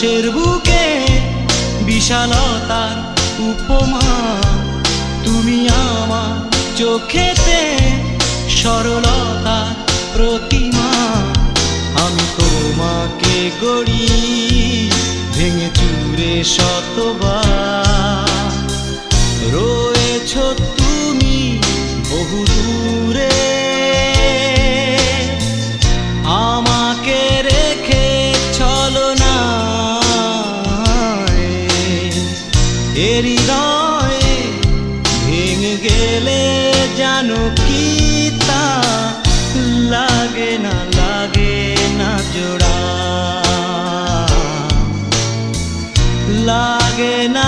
আকাশের বুকে বিশালতার উপমা, তুমি আমার চোখেতে সরলতার প্রতিমা। আমি তোমাকে গড়ি ভেঙে চুরে শতবার, রয়েছ তুমি বহু দূরে, আমাকে রেখে ছলনায় এ হৃদয়ে ভেঙে গেলে জানো কি তা লাগে না জোড়া, লাগে না।